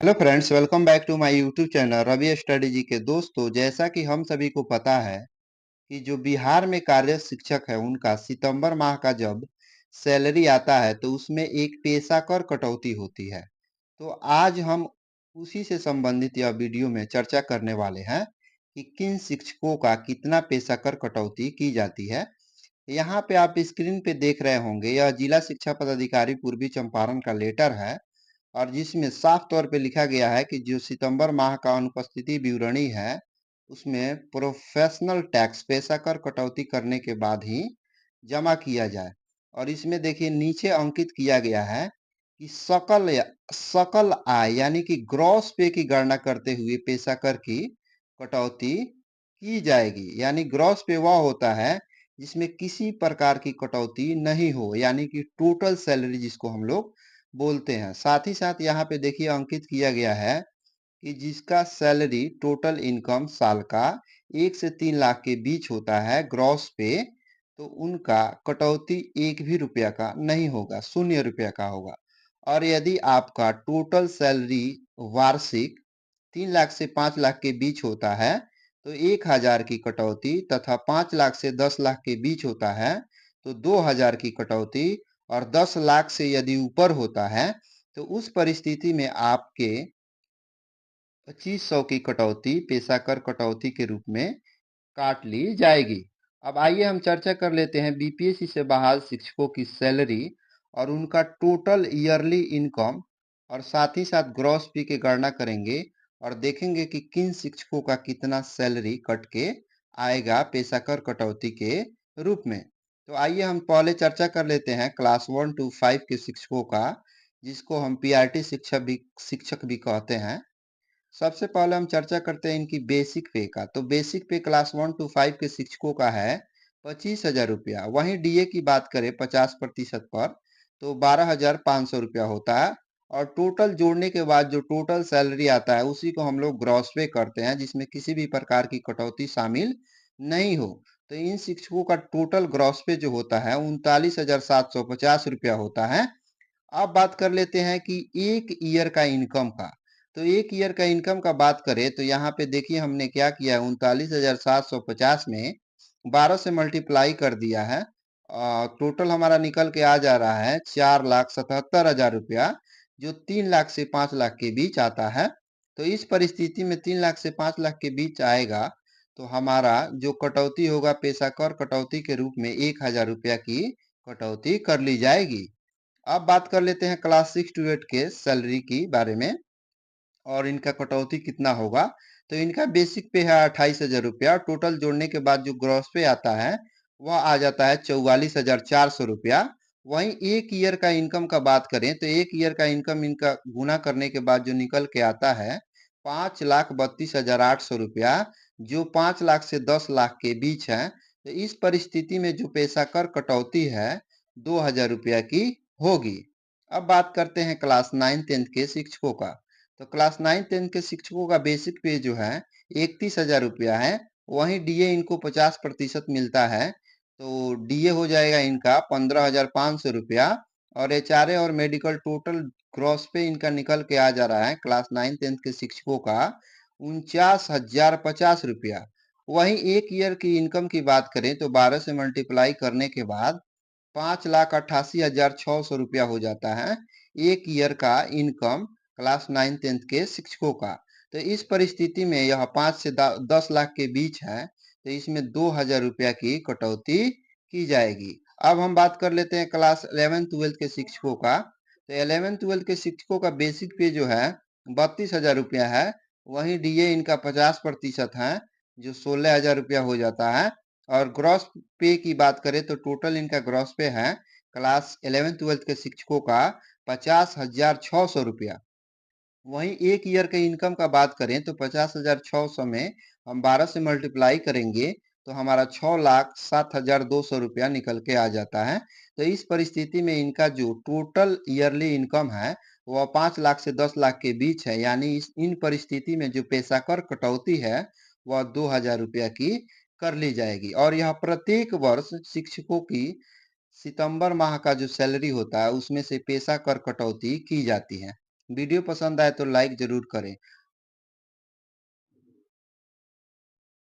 Hello friends, welcome back to my YouTube channel Ravi study G K. दोस्तों, जैसा कि हम सभी को पता है कि जो बिहार में कार्यरत शिक्षक है उनका सितंबर माह का जब सैलरी आता है तो उसमें एक पेशा कर कटौती होती है। तो आज हम उसी से संबंधित यह वीडियो में चर्चा करने वाले हैं कि किन शिक्षकों का कितना पेशा कर कटौती की जाती है। यहाँ पे आप स्क्रीन पे देख रहे होंगे, यह जिला शिक्षा पदाधिकारी पूर्वी चंपारण का लेटर है और जिसमें साफ तौर पे लिखा गया है कि जो सितंबर माह का अनुपस्थिति विवरणी है उसमें प्रोफेशनल टैक्स पेशा कर कटौती करने के बाद ही जमा किया जाए। और इसमें देखिए नीचे अंकित किया गया है कि सकल आय यानी कि ग्रॉस पे की गणना करते हुए पेशा कर की कटौती की जाएगी। यानी ग्रॉस पे वह होता है जिसमें किसी प्रकार की कटौती नहीं हो, यानी कि टोटल सैलरी जिसको हम लोग बोलते हैं। साथ ही साथ यहाँ पे देखिए अंकित किया गया है कि जिसका सैलरी टोटल इनकम साल का 1 से 3 लाख के बीच होता है ग्रॉस पे, तो उनका कटौती 1 भी रुपया का नहीं होगा, 0 रुपया का होगा। और यदि आपका टोटल सैलरी वार्षिक 3 लाख से 5 लाख के बीच होता है तो 1,000 की कटौती, तथा 5 लाख से 10 लाख के बीच होता है तो 2,000 की कटौती, और 10 लाख से यदि ऊपर होता है तो उस परिस्थिति में आपके 2500 की कटौती पेशा कर कटौती के रूप में काट ली जाएगी। अब आइए हम चर्चा कर लेते हैं बीपीएससी से बहाल शिक्षकों की सैलरी और उनका टोटल ईयरली इनकम, और साथ ही साथ ग्रॉस पे की गणना करेंगे और देखेंगे कि किन शिक्षकों का कितना सैलरी कट के आएगा पेशा कर कटौती के रूप में। तो आइए हम पहले चर्चा कर लेते हैं क्लास 1 to 5 के शिक्षकों का, जिसको हम पीआरटी शिक्षक भी कहते हैं। सबसे पहले हम चर्चा करते हैं इनकी बेसिक पे का। तो बेसिक पे क्लास 1 to 5 के शिक्षकों का है 25,000 रुपया। वहीं डीए की बात करें 50% पर तो 12,500 रुपया होता है। और टोटल जोड़ने के बाद जो टोटल सैलरी आता है उसी को हम लोग ग्रॉस पे करते हैं, जिसमें किसी भी प्रकार की कटौती शामिल नहीं हो। तो इन शिक्षकों का टोटल ग्रॉस पे जो होता है 39,750 रुपया होता है। अब बात कर लेते हैं कि एक ईयर का इनकम का। तो एक ईयर का इनकम का बात करें तो यहाँ पे देखिए हमने क्या किया है, 39,750 में 12 से मल्टीप्लाई कर दिया है। टोटल हमारा निकल के आ जा रहा है 4,77,000 रुपया, जो 3 लाख से 5 लाख के बीच आता है। तो इस परिस्थिति में 3 लाख से 5 लाख के बीच आएगा तो हमारा जो कटौती होगा पेशा कर कटौती के रूप में 1,000 रुपया की कटौती कर ली जाएगी। अब बात कर लेते हैं क्लास 6 to 8 के सैलरी की बारे में और इनका कटौती कितना होगा। तो इनका बेसिक पे है 28,000 रुपया। टोटल जोड़ने के बाद जो ग्रॉस पे आता है वह आ जाता है 44,400 रुपया। वहीं एक ईयर का इनकम का बात करें तो एक ईयर का इनकम इनका गुना करने के बाद जो निकल के आता है 5,32,800 रुपया, जो 5 लाख से 10 लाख के बीच है। तो इस परिस्थिति में जो पेशा कर कटौती है 2,000 रुपया की होगी। अब बात करते हैं क्लास 9 10 के शिक्षकों का। तो क्लास 9 10 के शिक्षकों का बेसिक पे जो है 31,000 रुपया है। वहीं डीए इनको 50% मिलता है तो डीए हो जाएगा इनका 15,500 रुपया। और एचआरए और मेडिकल टोटल ग्रॉस पे इनका निकल के आ जा रहा है क्लास 9 10 के शिक्षकों का 49,050 रुपया। वहीं एक ईयर की इनकम की बात करें तो 12 से मल्टीप्लाई करने के बाद 5,88,600 रुपया हो जाता है एक ईयर का इनकम क्लास 9 10 के शिक्षकों का। तो इस परिस्थिति में यह 5 से 10 लाख के बीच है तो इसमें 2,000 रुपया की कटौती की जाएगी। अब हम बात कर लेते हैं क्लास 11 12 के शिक्षकों का। तो 11 12 के शिक्षकों का बेसिक पे जो है 32,000 रुपया है। वहीं डीए इनका 50% है, जो 16,000 रुपया हो जाता है। और ग्रॉस पे की बात करें तो टोटल इनका ग्रॉस पे है क्लास 11 12 के शिक्षकों का 50,600 रुपया। वहीं एक ईयर के इनकम का बात करें तो 50,600 में हम 12 से मल्टीप्लाई करेंगे तो हमारा 6,07,200 रुपया निकल के आ जाता है। तो इस परिस्थिति में इनका जो टोटल ईयरली इनकम है वह 5 लाख से 10 लाख के बीच है। यानी इन परिस्थिति में जो पेशा कर कटौती है वह 2,000 रुपया की कर ली जाएगी। और यह प्रत्येक वर्ष शिक्षकों की सितंबर माह का जो सैलरी होता है उसमें से पेशा कर कटौती की जाती है। वीडियो पसंद आए तो लाइक ज़रूर करें